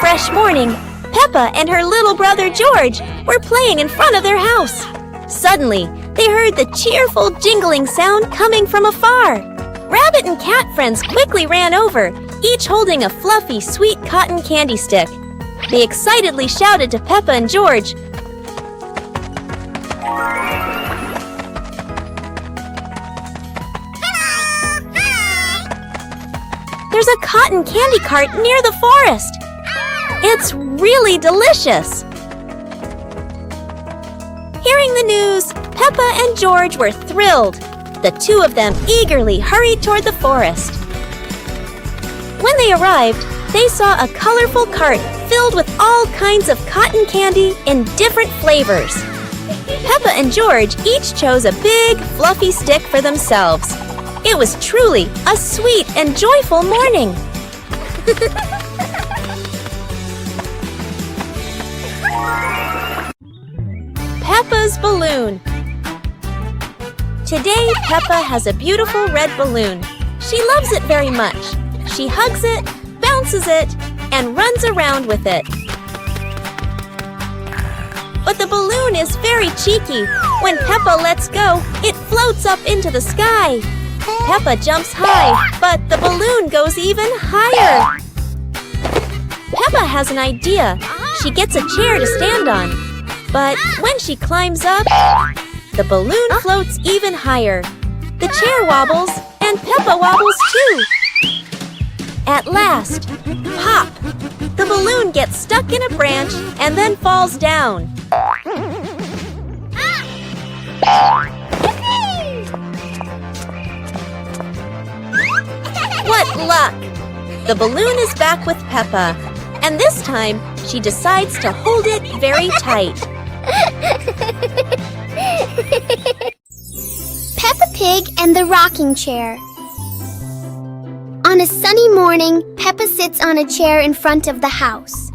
fresh morning, Peppa and her little brother George were playing in front of their house. Suddenly, they heard the cheerful jingling sound coming from afar. Rabbit and cat friends quickly ran over, each holding a fluffy, sweet cotton candy stick. They excitedly shouted to Peppa and George, "There's a cotton candy cart near the forest. It's really delicious." Hearing the news, Peppa and George were thrilled. The two of them eagerly hurried toward the forest. When they arrived, they saw a colorful cart filled with all kinds of cotton candy in different flavors. Peppa and George each chose a big, fluffy stick for themselves. It was truly a sweet and joyful morning. Peppa's balloon. Today, Peppa has a beautiful red balloon. She loves it very much. She hugs it, bounces it, and runs around with it. But the balloon is very cheeky. When Peppa lets go, it floats up into the sky. Peppa jumps high, but the balloon goes even higher. Peppa has an idea. She gets a chair to stand on. But when she climbs up, the balloon floats even higher. The chair wobbles, and Peppa wobbles too. At last, pop! The balloon gets stuck in a branch and then falls down. What luck! The balloon is back with Peppa, and this time she decides to hold it very tight. Peppa Pig and the Rocking Chair. On a sunny morning, Peppa sits on a chair in front of the house.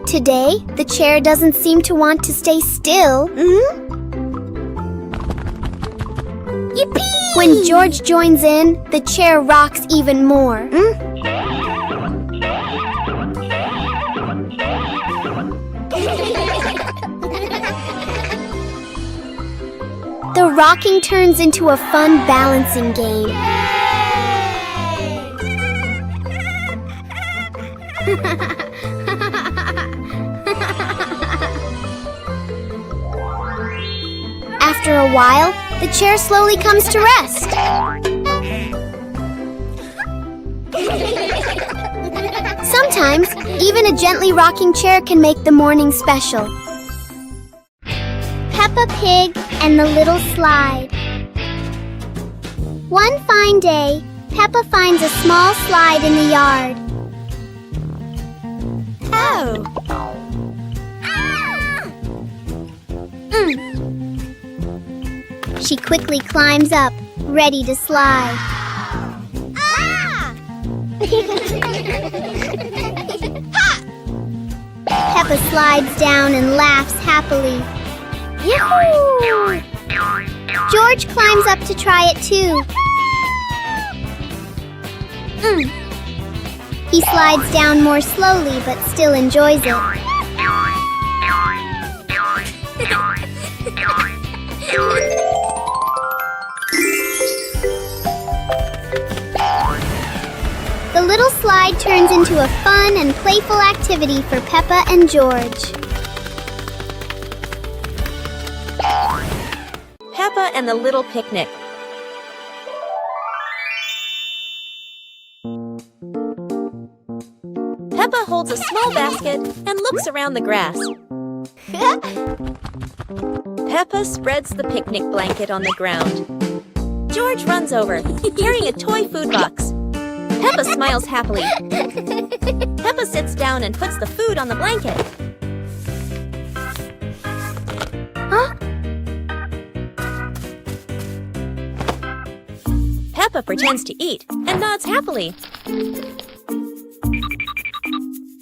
Today, the chair doesn't seem to want to stay still. Yippee! When George joins in, the chair rocks even more. The rocking turns into a fun balancing game. After a while, the chair slowly comes to rest. Sometimes, even a gently rocking chair can make the morning special. Peppa Pig and the Little Slide. One fine day, Peppa finds a small slide in the yard. Oh! She quickly climbs up, ready to slide. Peppa slides down and laughs happily. Yahoo! George climbs up to try it too. He slides down more slowly but still enjoys it. The little slide turns into a fun and playful activity for Peppa and George. Peppa and the Little Picnic. Peppa holds a small basket and looks around the grass. Peppa spreads the picnic blanket on the ground. George runs over, carrying a toy food box. Peppa smiles happily. Peppa sits down and puts the food on the blanket. Peppa pretends to eat and nods happily.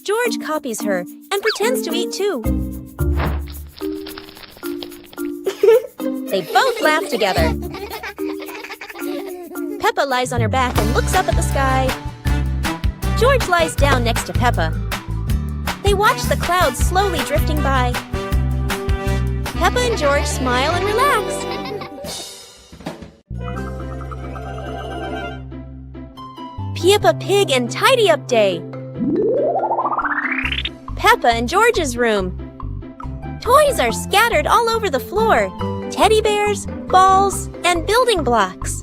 George copies her and pretends to eat too. They both laugh together. Peppa lies on her back and looks up at the sky. George lies down next to Peppa. They watch the clouds slowly drifting by. Peppa and George smile and relax. Peppa Pig and Tidy Up Day. Peppa and George's room. Toys are scattered all over the floor. Teddy bears, balls, and building blocks.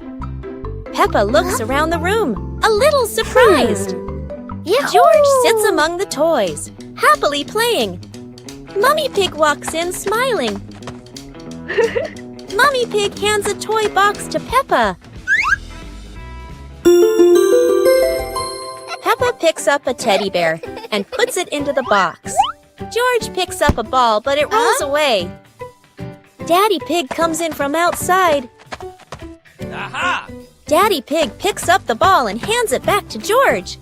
Peppa looks around the room, a little surprised. George sits among the toys, happily playing. Mummy Pig walks in smiling. Mummy Pig hands a toy box to Peppa. Peppa picks up a teddy bear and puts it into the box. George picks up a ball, but it rolls away. Daddy Pig comes in from outside. Aha! Daddy Pig picks up the ball and hands it back to George.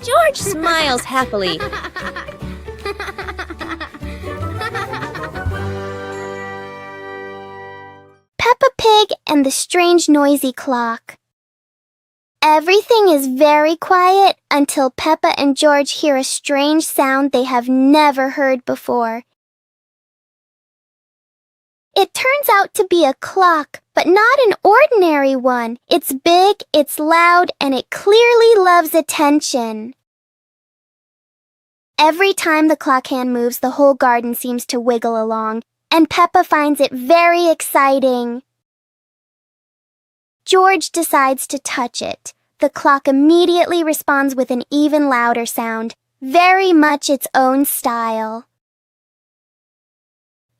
George smiles happily. Peppa Pig and the strange noisy clock. Everything is very quiet until Peppa and George hear a strange sound they have never heard before. It turns out to be a clock, but not an ordinary one. It's big, it's loud, and it clearly loves attention. Every time the clock hand moves, the whole garden seems to wiggle along, and Peppa finds it very exciting. George decides to touch it. The clock immediately responds with an even louder sound, very much its own style.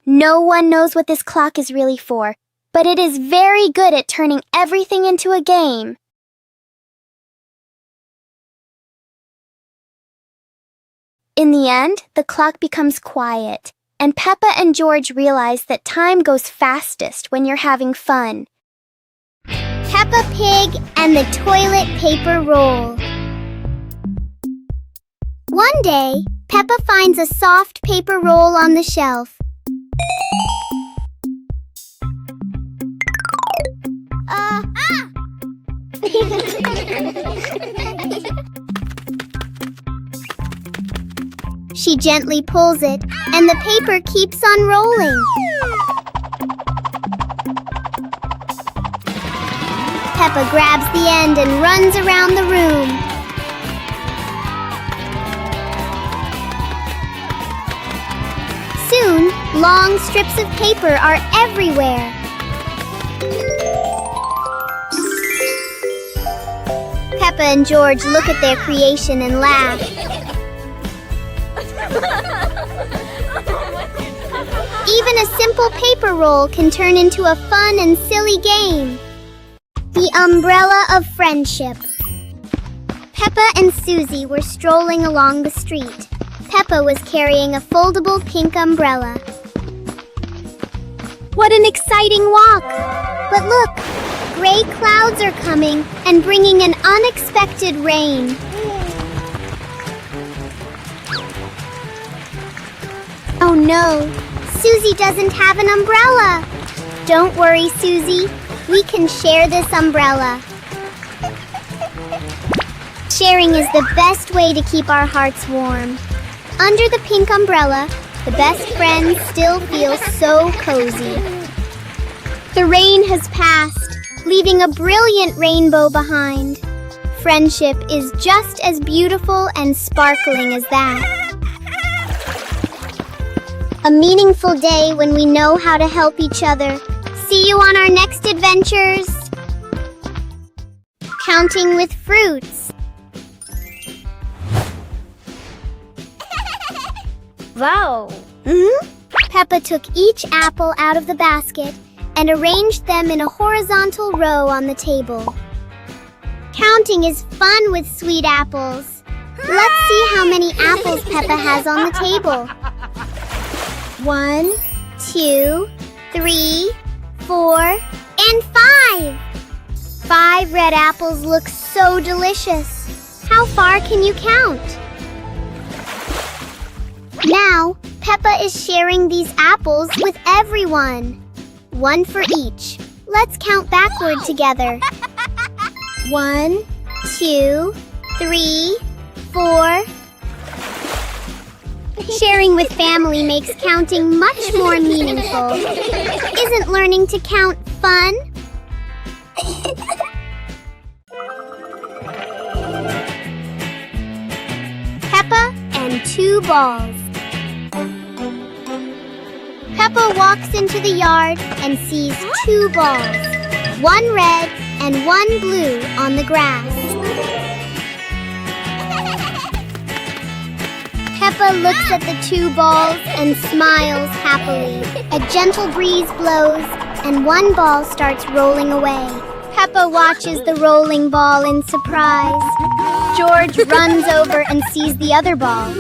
No one knows what this clock is really for, but it is very good at turning everything into a game. In the end, the clock becomes quiet, and Peppa and George realize that time goes fastest when you're having fun. Peppa Pig and the toilet paper roll. One day, Peppa finds a soft paper roll on the shelf. She gently pulls it, and the paper keeps on rolling. Peppa grabs the end and runs around the room. Soon, long strips of paper are everywhere. Peppa and George look at their creation and laugh. Even a simple paper roll can turn into a fun and silly game. The Umbrella of Friendship. Peppa and Susie were strolling along the street. Peppa was carrying a foldable pink umbrella. What an exciting walk! But look, gray clouds are coming and bringing an unexpected rain. Oh no, Susie doesn't have an umbrella. Don't worry, Susie. We can share this umbrella. Sharing is the best way to keep our hearts warm. Under the pink umbrella, the best friends still feel so cozy. The rain has passed, leaving a brilliant rainbow behind. Friendship is just as beautiful and sparkling as that. A meaningful day when we know how to help each other. See you on our next adventures. Counting with fruits. Wow. Peppa took each apple out of the basket and arranged them in a horizontal row on the table. Counting is fun with sweet apples. Let's see how many apples Peppa has on the table. 1, 2, 3, 4, and 5. 5 red apples look so delicious. How far can you count? Now, Peppa is sharing these apples with everyone. 1 for each. Let's count backward together. 1, 2, 3, 4. Sharing with family makes counting much more meaningful. Isn't learning to count fun? Peppa and 2 balls. Peppa walks into the yard and sees 2 balls, 1 red and 1 blue on the grass. Peppa looks at the 2 balls and smiles happily. A gentle breeze blows and 1 ball starts rolling away. Peppa watches the rolling ball in surprise. George runs over and sees the other ball.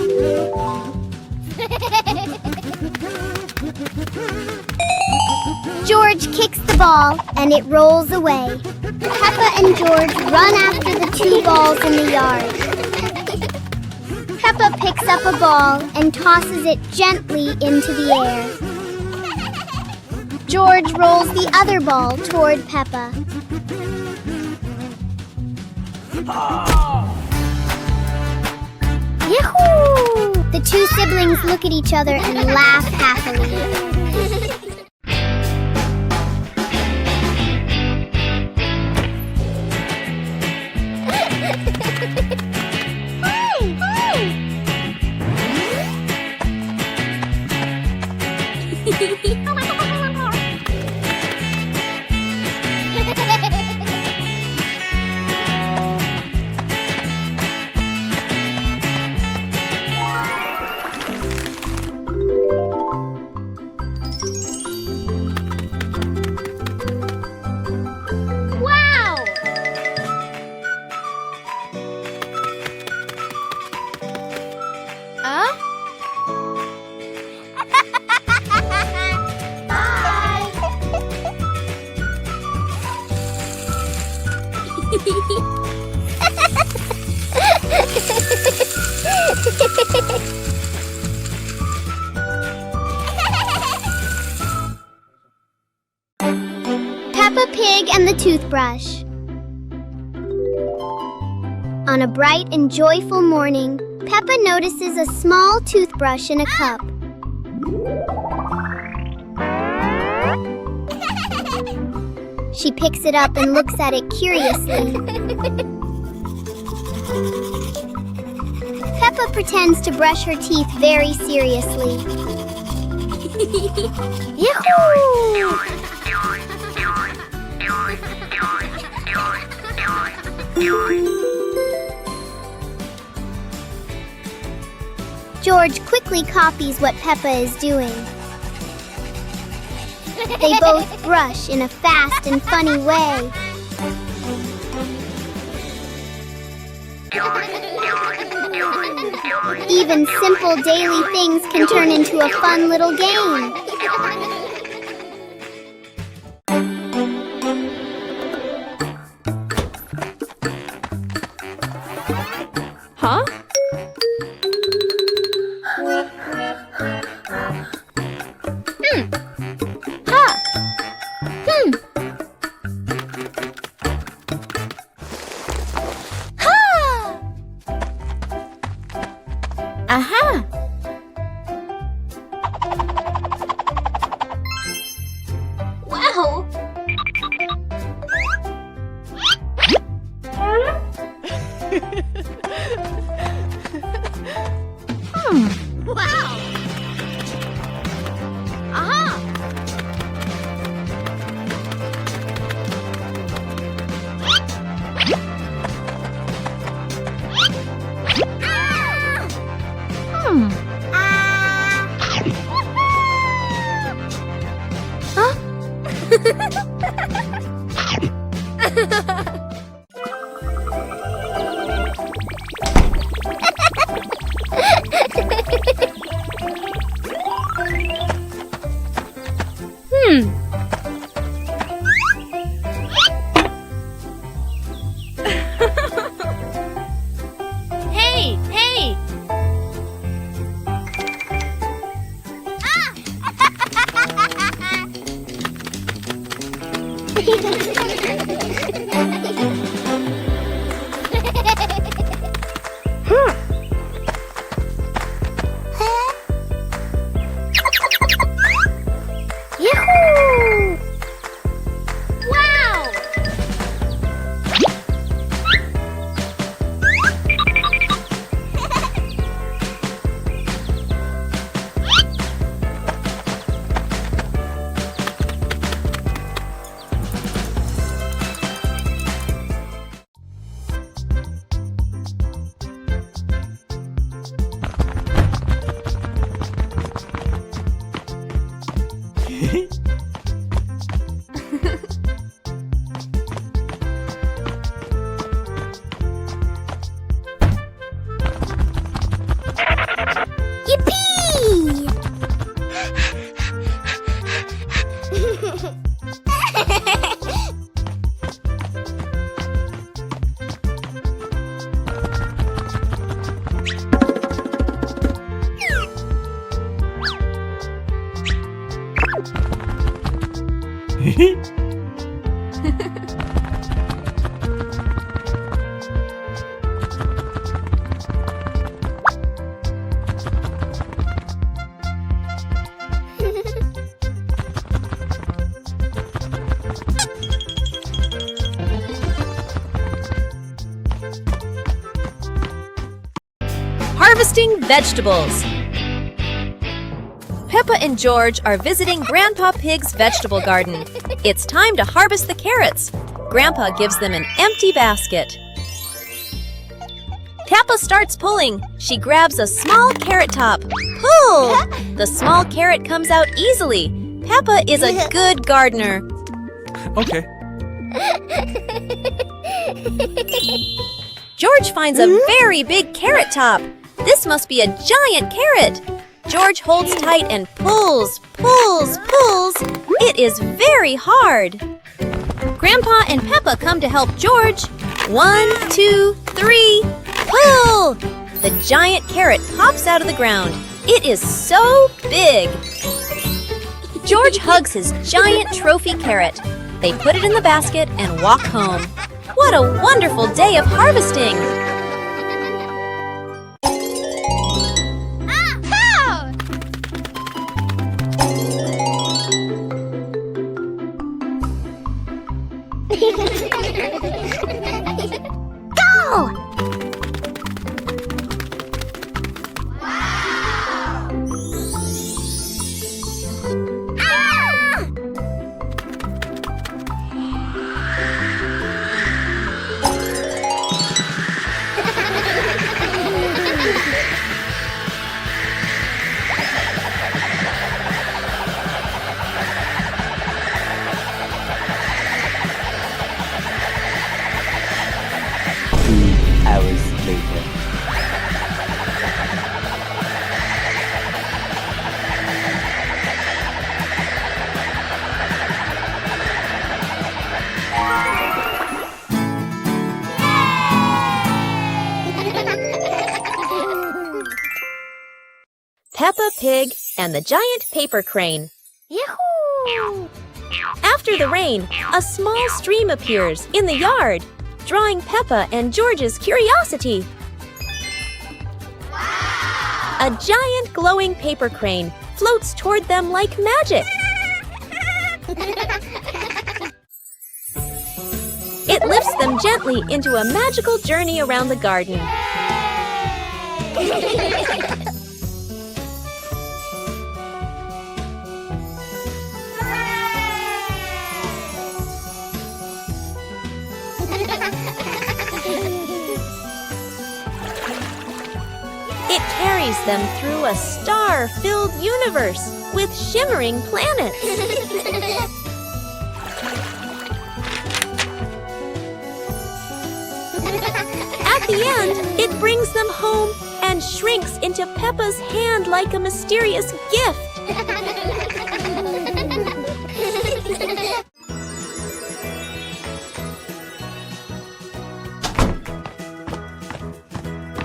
George kicks the ball and it rolls away. Peppa and George run after the 2 balls in the yard. Peppa picks up a ball and tosses it gently into the air. George rolls the other ball toward Peppa. Yahoo! The 2 siblings look at each other and laugh happily. Peppa Pig and the Toothbrush. On a bright and joyful morning, Peppa notices a small toothbrush in a cup. She picks it up and looks at it curiously. Peppa pretends to brush her teeth very seriously. Yahoo! George quickly copies what Peppa is doing. They both brush in a fast and funny way. Even simple daily things can turn into a fun little game. Huh? Aha! Wow! Wow! Aha! Hey, hey! Harvesting vegetables. Peppa and George are visiting Grandpa Pig's vegetable garden. It's time to harvest the carrots. Grandpa gives them an empty basket. Peppa starts pulling. She grabs a small carrot top. Pull! The small carrot comes out easily. Peppa is a good gardener. Okay. George finds a very big carrot top. This must be a giant carrot. George holds tight and pulls, pulls, pulls. It is very hard. Grandpa and Peppa come to help George. 1, 2, 3, pull! The giant carrot pops out of the ground. It is so big. George hugs his giant trophy carrot. They put it in the basket and walk home. What a wonderful day of harvesting! Go! Hours later. Peppa Pig and the giant paper crane. Yahoo! After the rain, a small stream appears in the yard, drawing Peppa and George's curiosity. A giant glowing paper crane floats toward them like magic. It lifts them gently into a magical journey around the garden. It carries them through a star-filled universe with shimmering planets. At the end, it brings them home and shrinks into Peppa's hand like a mysterious gift.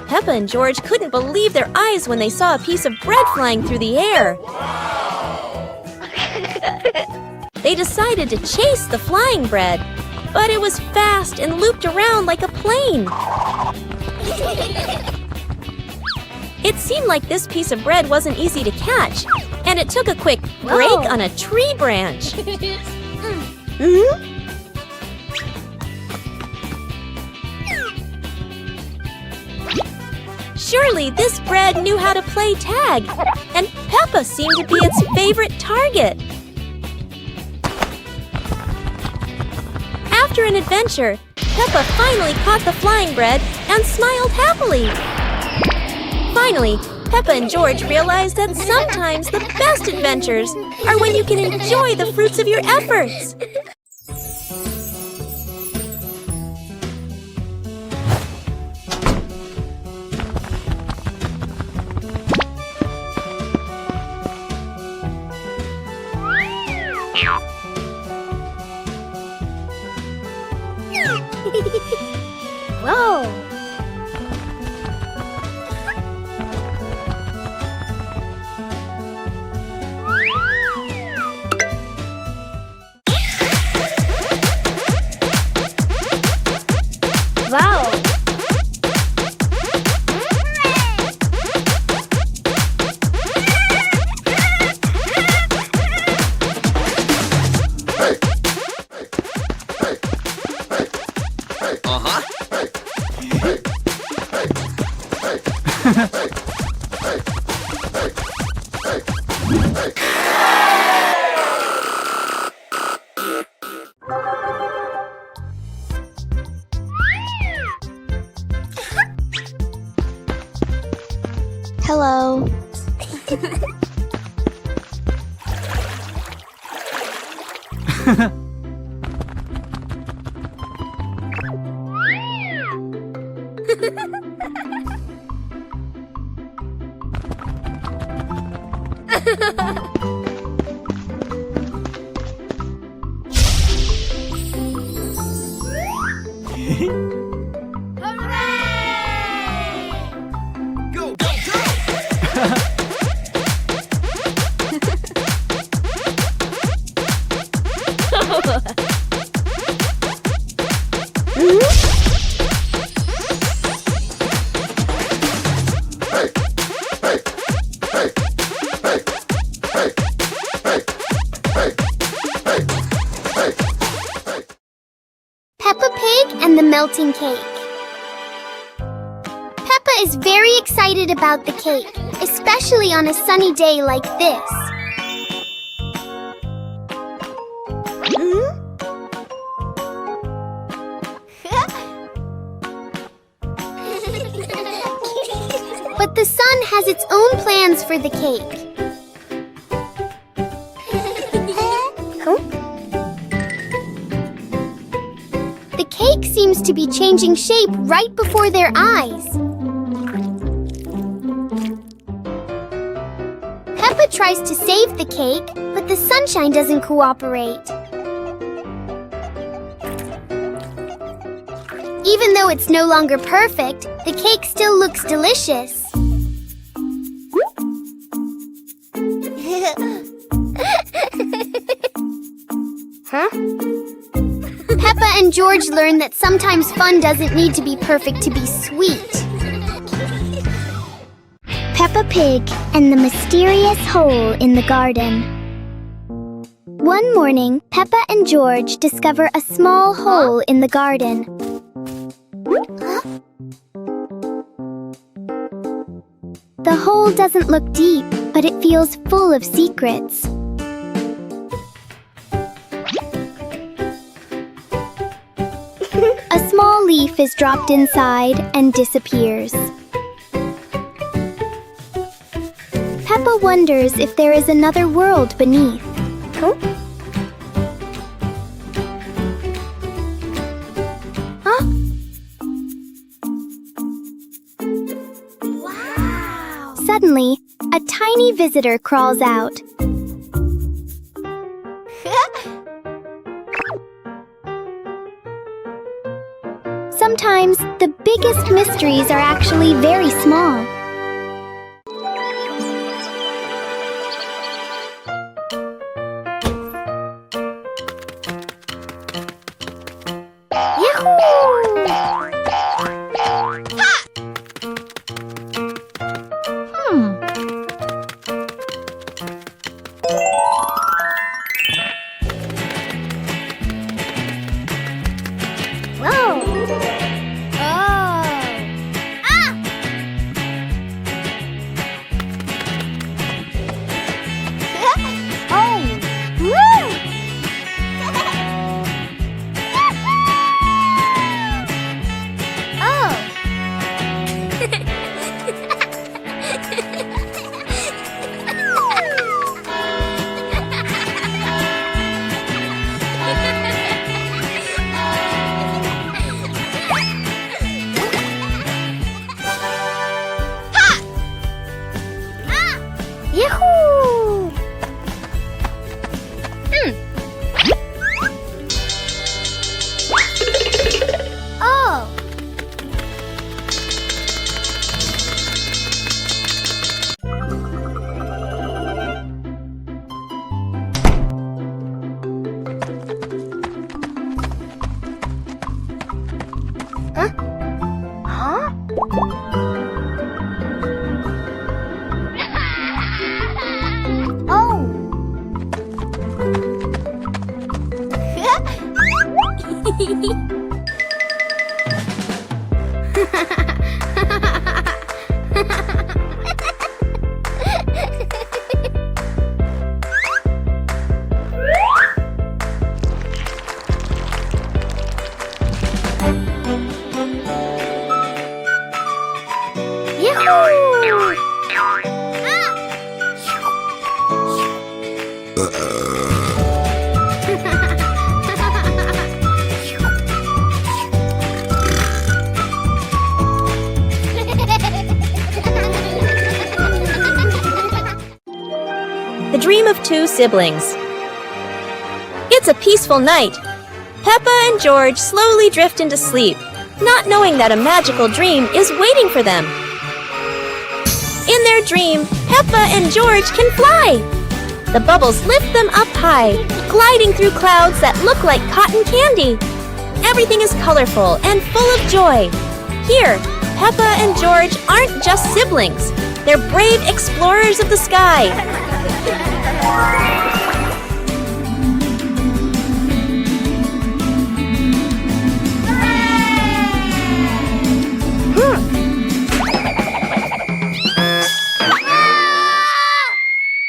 Peppa and George couldn't believe their eyes when they saw a piece of bread flying through the air. They decided to chase the flying bread, but it was fast and looped around like a plane. It seemed like this piece of bread wasn't easy to catch, and it took a quick break on a tree branch. Surely this bread knew how to play tag, and Peppa seemed to be its favorite target. After an adventure, Peppa finally caught the flying bread and smiled happily. Finally, Peppa and George realized that sometimes the best adventures are when you can enjoy the fruits of your efforts. Whoa! Hello. Go, go, go! Peppa Pig and the melting cake. Peppa is very excited about the cake, especially on a sunny day like this. But the sun has its own plans for the cake. The cake seems to be changing shape right before their eyes. Peppa tries to save the cake, but the sunshine doesn't cooperate. Even though it's no longer perfect, the cake still looks delicious. Huh? Peppa and George learn that sometimes fun doesn't need to be perfect to be sweet. Peppa Pig and the mysterious hole in the garden. One morning, Peppa and George discover a small hole in the garden. The hole doesn't look deep, but it feels full of secrets. A small leaf is dropped inside and disappears. Peppa wonders if there is another world beneath. Wow! Suddenly, a tiny visitor crawls out. Sometimes, the biggest mysteries are actually very small. two siblings. It's a peaceful night. Peppa and George slowly drift into sleep, not knowing that a magical dream is waiting for them. In their dream, Peppa and George can fly. The bubbles lift them up high, gliding through clouds that look like cotton candy. Everything is colorful and full of joy. Here, Peppa and George aren't just siblings. They're brave explorers of the sky.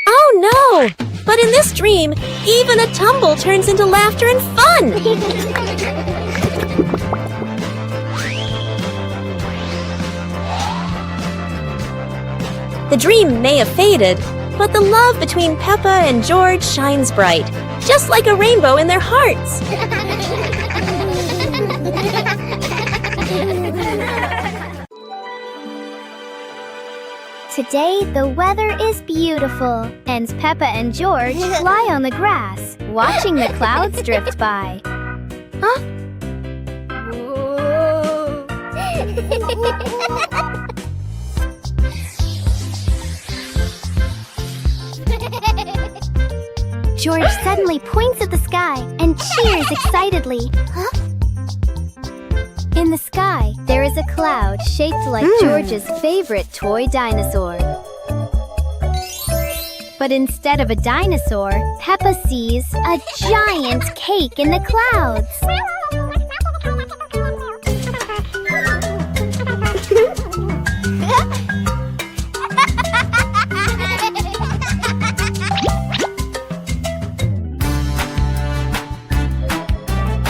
Oh no! But in this dream, even a tumble turns into laughter and fun! The dream may have faded, but the love between Peppa and George shines bright, just like a rainbow in their hearts. Today, the weather is beautiful, and Peppa and George lie on the grass, watching the clouds drift by. Huh? George suddenly points at the sky and cheers excitedly. Huh? In the sky, there is a cloud shaped like George's favorite toy dinosaur. But instead of a dinosaur, Peppa sees a giant cake in the clouds.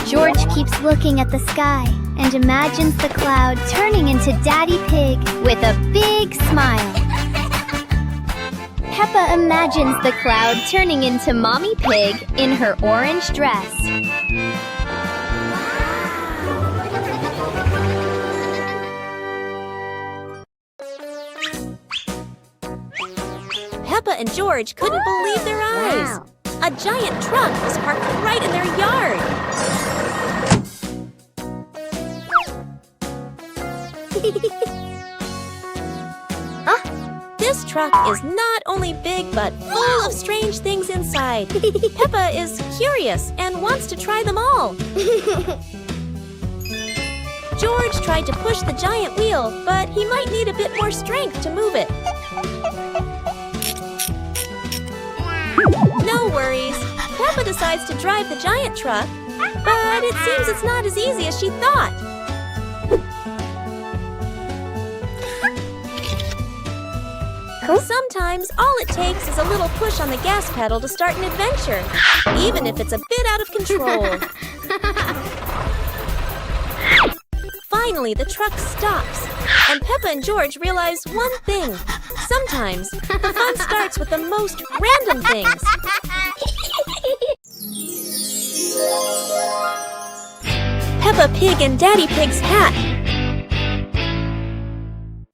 George keeps looking at the sky and imagines the cloud turning into Daddy Pig with a big smile. Peppa imagines the cloud turning into Mommy Pig in her orange dress. Peppa and George couldn't believe their eyes. A giant truck was parked right in their yard. This truck is not only big but full of strange things inside. Peppa is curious and wants to try them all. George tried to push the giant wheel, but he might need a bit more strength to move it. No worries. Peppa decides to drive the giant truck, but it seems it's not as easy as she thought. Sometimes all it takes is a little push on the gas pedal to start an adventure, even if it's a bit out of control. Finally, the truck stops, and Peppa and George realize one thing. Sometimes, the fun starts with the most random things. Peppa Pig and Daddy Pig's hat.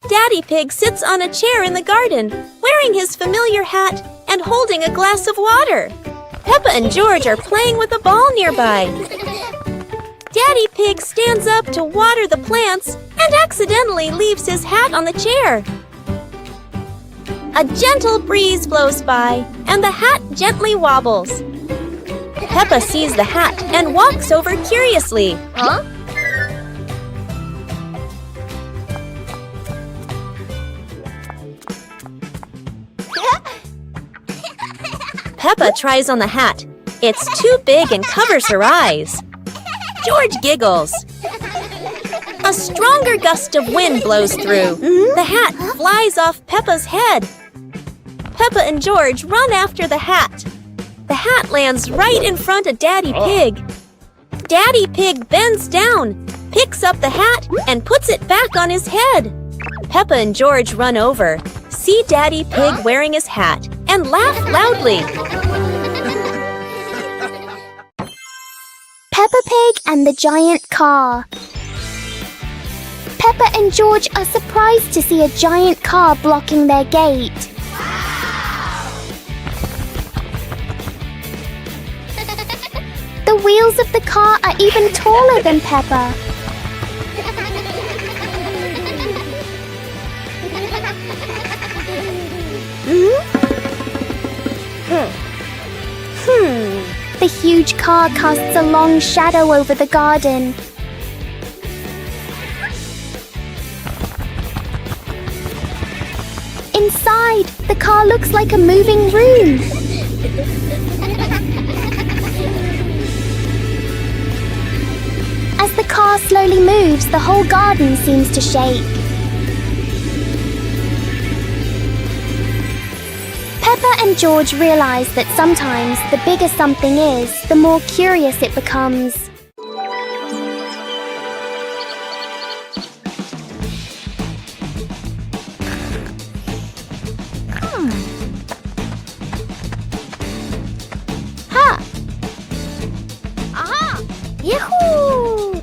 Daddy Pig sits on a chair in the garden, wearing his familiar hat and holding a glass of water. Peppa and George are playing with a ball nearby. Daddy Pig stands up to water the plants and accidentally leaves his hat on the chair. A gentle breeze blows by, and the hat gently wobbles. Peppa sees the hat and walks over curiously. Huh? Peppa tries on the hat. It's too big and covers her eyes. George giggles. A stronger gust of wind blows through. The hat flies off Peppa's head. Peppa and George run after the hat. The hat lands right in front of Daddy Pig. Daddy Pig bends down, picks up the hat, and puts it back on his head. Peppa and George run over, see Daddy Pig wearing his hat, and laugh loudly. Peppa Pig and the giant car. Peppa and George are surprised to see a giant car blocking their gate. wheels of the car are even taller than Peppa. The huge car casts a long shadow over the garden. Inside, the car looks like a moving room. As the car slowly moves, the whole garden seems to shake. Peppa and George realize that sometimes the bigger something is, the more curious it becomes. Ha! Aha! Yahoo!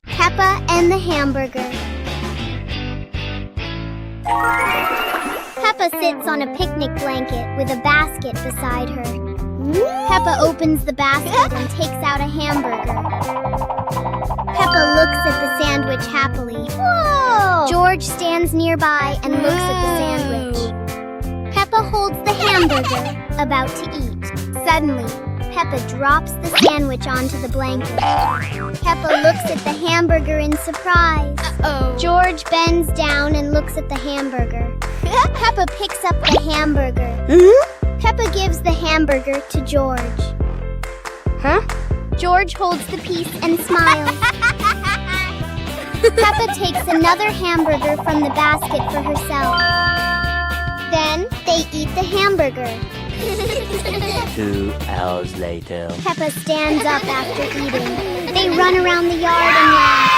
Peppa and the hamburger. Peppa sits on a picnic blanket with a basket beside her. Peppa opens the basket and takes out a hamburger. Peppa looks at the sandwich happily. Whoa! George stands nearby and looks at the sandwich. Peppa holds the hamburger, about to eat. Suddenly, Peppa drops the sandwich onto the blanket. Peppa looks at the hamburger in surprise. George bends down and looks at the hamburger. Peppa picks up the hamburger. Peppa gives the hamburger to George. George holds the piece and smiles. Peppa takes another hamburger from the basket for herself. Then they eat the hamburger. 2 hours later. Peppa stands up after eating. They run around the yard and laugh.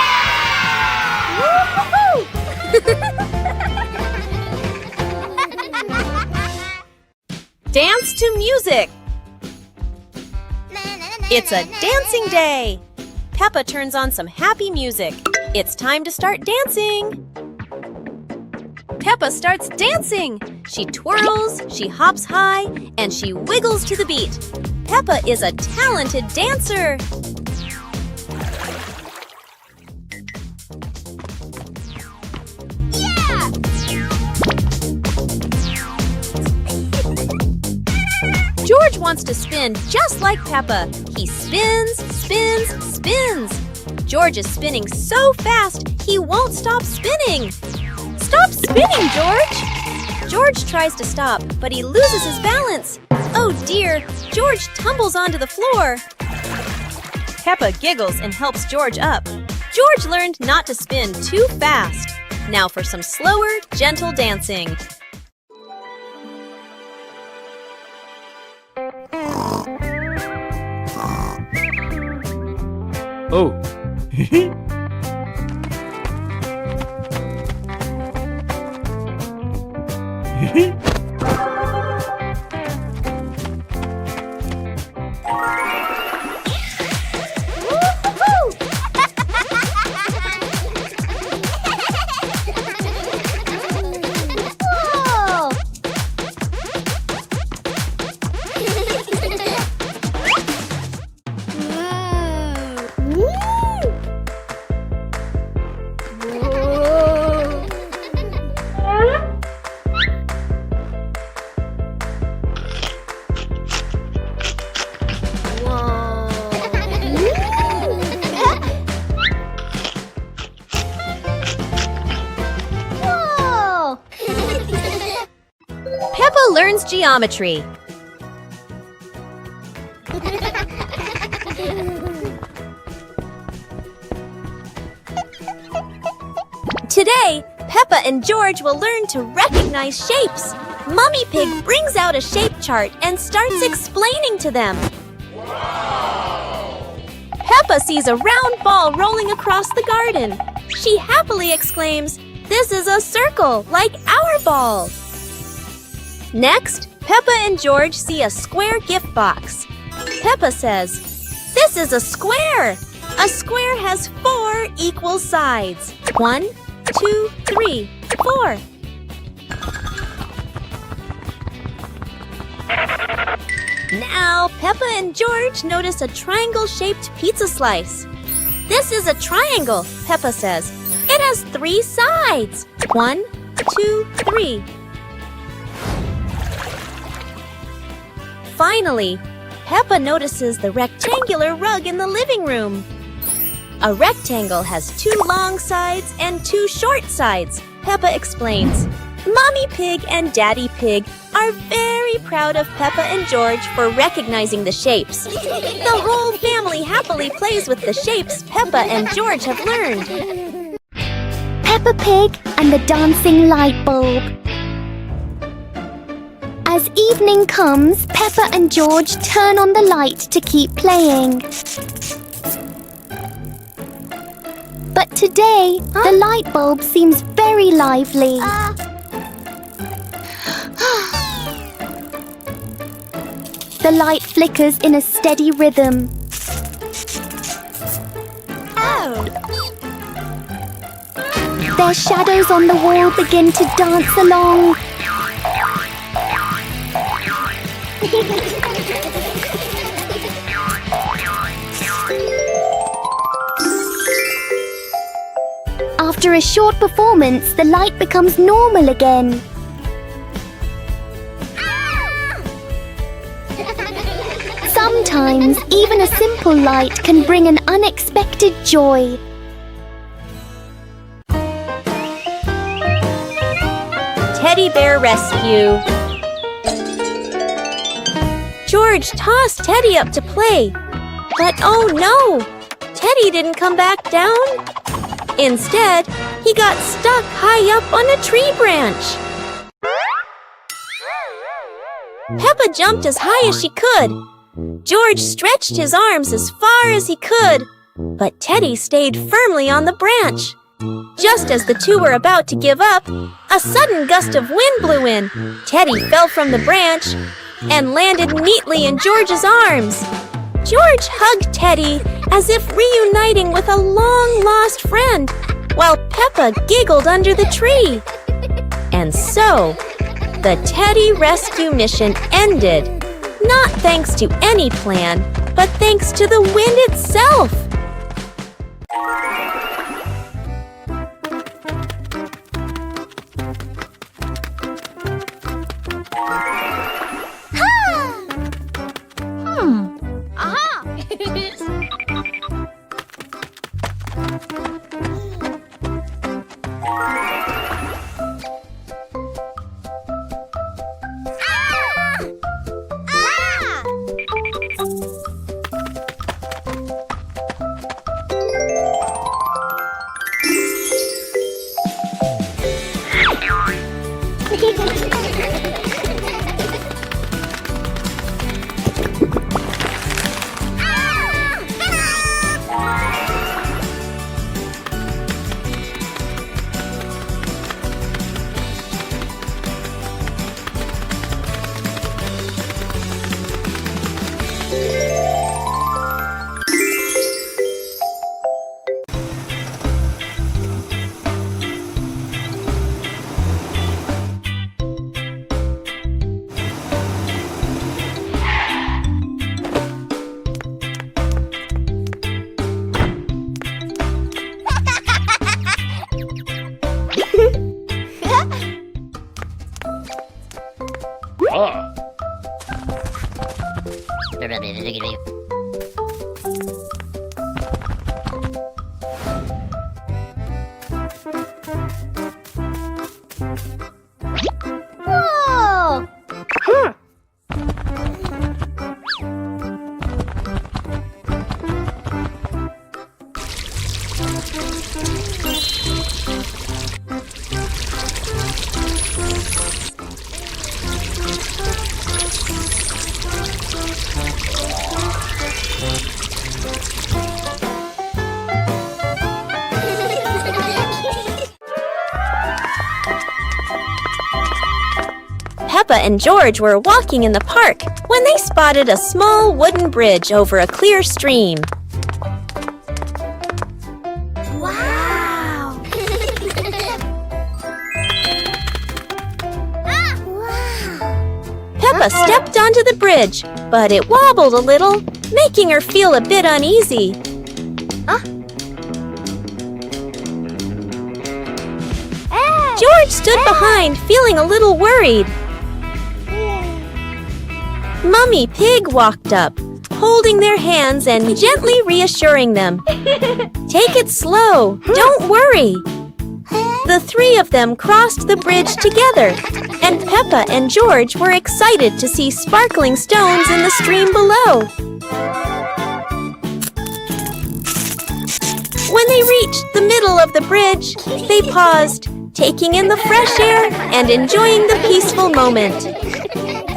Dance to music! It's a dancing day! Peppa turns on some happy music. It's time to start dancing! Peppa starts dancing! She twirls, she hops high, and she wiggles to the beat. Peppa is a talented dancer! Yeah! George wants to spin just like Peppa. He spins, spins, spins. George is spinning so fast, he won't stop spinning. Stop spinning, George! George tries to stop, but he loses his balance. Oh dear, George tumbles onto the floor. Peppa giggles and helps George up. George learned not to spin too fast. Now for some slower, gentle dancing. Oh. Peppa learns Today, Peppa and George will learn to recognize shapes. Mummy Pig brings out a shape chart and starts explaining to them. Peppa sees a round ball rolling across the garden. She happily exclaims, "This is a circle, like our ball." Next, Peppa and George see a square gift box. Peppa says, "This is a square. A square has 4 equal sides. 1, 2, 3, 4. Now, Peppa and George notice a triangle-shaped pizza slice. "This is a triangle," Peppa says. "It has 3 sides. 1, 2, 3. Finally, Peppa notices the rectangular rug in the living room. A rectangle has 2 long sides and 2 short sides, Peppa explains. Mommy Pig and Daddy Pig are very proud of Peppa and George for recognizing the shapes. The whole family happily plays with the shapes Peppa and George have learned. Peppa Pig and the dancing light bulb. As evening comes, Peppa and George turn on the light to keep playing. But today, the light bulb seems very lively. The light flickers in a steady rhythm. Their shadows on the wall begin to dance along. After a short performance, the light becomes normal again. Sometimes, even a simple light can bring an unexpected joy. Teddy Bear Rescue. George tossed Teddy up to play. But oh no! Teddy didn't come back down. Instead, he got stuck high up on a tree branch. Peppa jumped as high as she could. George stretched his arms as far as he could, but Teddy stayed firmly on the branch. Just as the two were about to give up, a sudden gust of wind blew in. Teddy fell from the branch and landed neatly in George's arms. George hugged Teddy as if reuniting with a long-lost friend, while Peppa giggled under the tree. And so, the Teddy rescue mission ended. Not thanks to any plan, but thanks to the wind itself. Peppa and George were walking in the park when they spotted a small wooden bridge over a clear stream. Wow! Peppa stepped onto the bridge, but it wobbled a little, making her feel a bit uneasy. George stood behind, feeling a little worried. Mummy Pig walked up, holding their hands and gently reassuring them. Take it slow, don't worry. The three of them crossed the bridge together, and Peppa and George were excited to see sparkling stones in the stream below. When they reached the middle of the bridge, they paused, taking in the fresh air and enjoying the peaceful moment.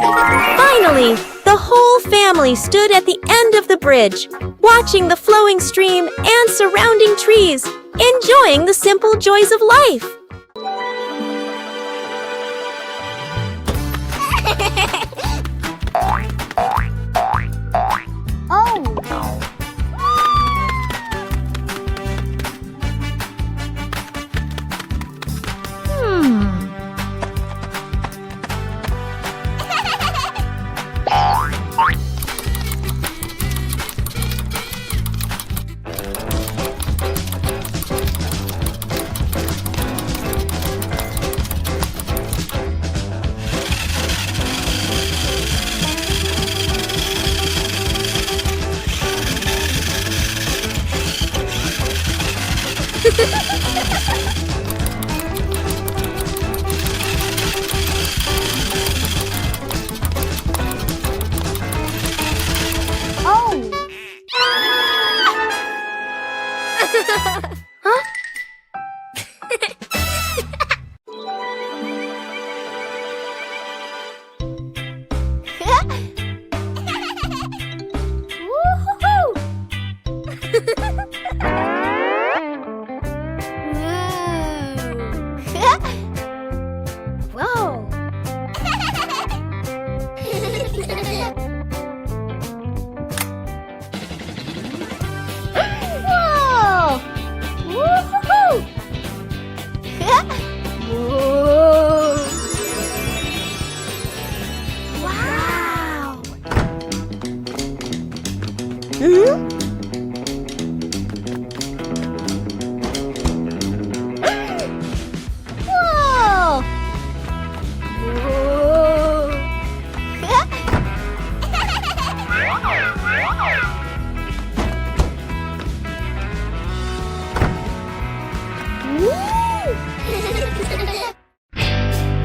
Finally, the whole family stood at the end of the bridge, watching the flowing stream and surrounding trees, enjoying the simple joys of life.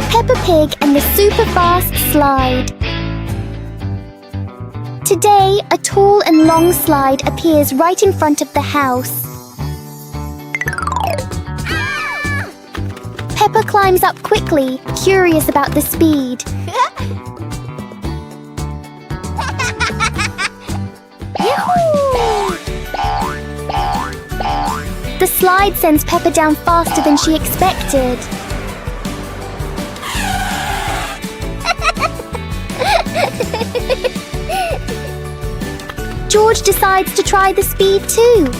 Peppa Pig and the super fast slide. Today, a tall and long slide appears right in front of the house. Peppa climbs up quickly, curious about the speed. The slide sends Peppa down faster than she expected. George decides to try the speed too.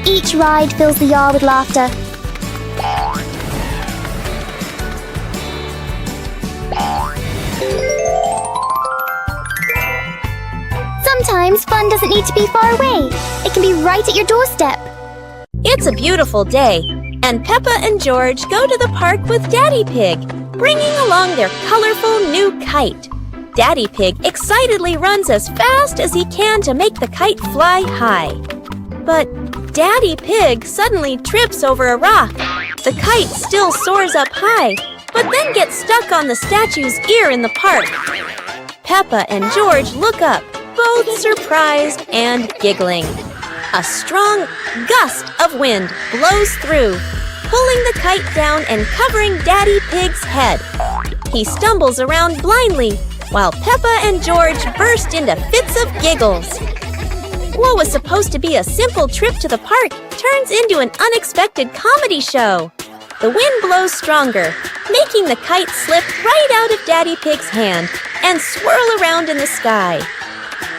Each ride fills the yard with laughter. Sometimes fun doesn't need to be far away. It can be right at your doorstep. It's a beautiful day, and Peppa and George go to the park with Daddy Pig, bringing along their colorful new kite. Daddy Pig excitedly runs as fast as he can to make the kite fly high. But Daddy Pig suddenly trips over a rock. The kite still soars up high, but then gets stuck on the statue's ear in the park. Peppa and George look up, both surprised and giggling. A strong gust of wind blows through, pulling the kite down and covering Daddy Pig's head. He stumbles around blindly, while Peppa and George burst into fits of giggles. What was supposed to be a simple trip to the park turns into an unexpected comedy show. The wind blows stronger, making the kite slip right out of Daddy Pig's hand and swirl around in the sky.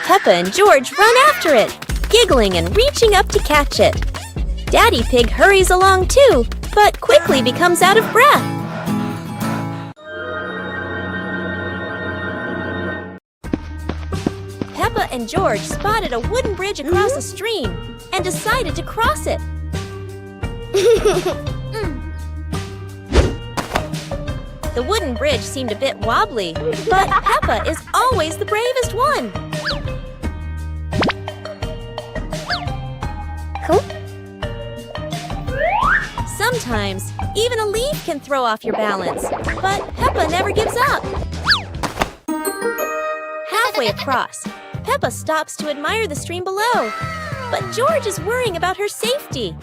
Peppa and George run after it, giggling and reaching up to catch it. Daddy Pig hurries along too, but quickly becomes out of breath. Peppa and George spotted a wooden bridge across a stream and decided to cross it. The wooden bridge seemed a bit wobbly, but Peppa is always the bravest one. Sometimes, even a leaf can throw off your balance, but Peppa never gives up. Halfway across, Peppa stops to admire the stream below, but George is worrying about her safety.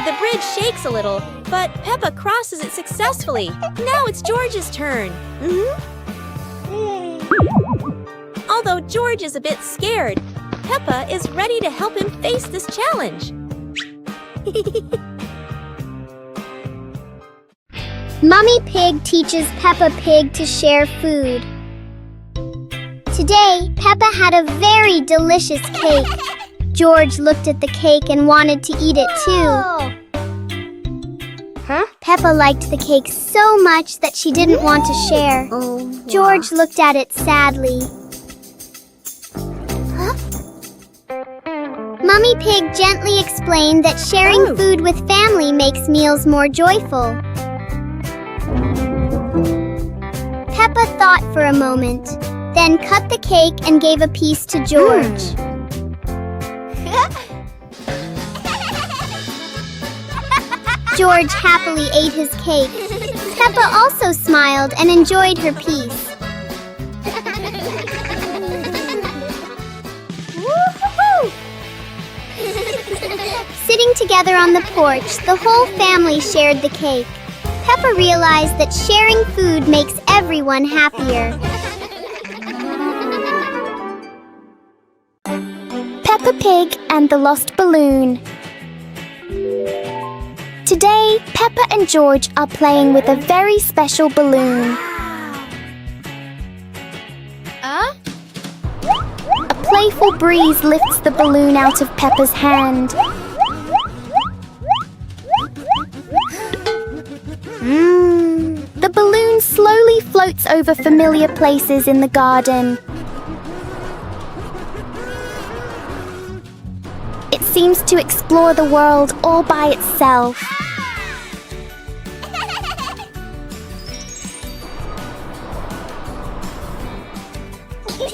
The bridge shakes a little, but Peppa crosses it successfully. Now it's George's turn. Although George is a bit scared, Peppa is ready to help him face this challenge. Mummy Pig teaches Peppa Pig to share food. Today, Peppa had a very delicious cake. George looked at the cake and wanted to eat it too. Peppa liked the cake so much that she didn't want to share. George looked at it sadly. Mummy Pig gently explained that sharing food with family makes meals more joyful. Peppa thought for a moment, then cut the cake and gave a piece to George. George happily ate his cake. Peppa also smiled and enjoyed her piece. Sitting together on the porch, the whole family shared the cake. Peppa realized that sharing food makes everyone happier. Peppa Pig and the Lost Balloon. Today, Peppa and George are playing with a very special balloon. A playful breeze lifts the balloon out of Peppa's hand. The balloon slowly floats over familiar places in the garden. It seems to explore the world all by itself.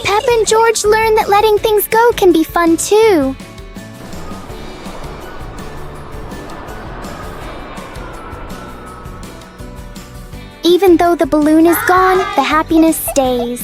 Peppa and George learn that letting things go can be fun too. Even though the balloon is gone, the happiness stays.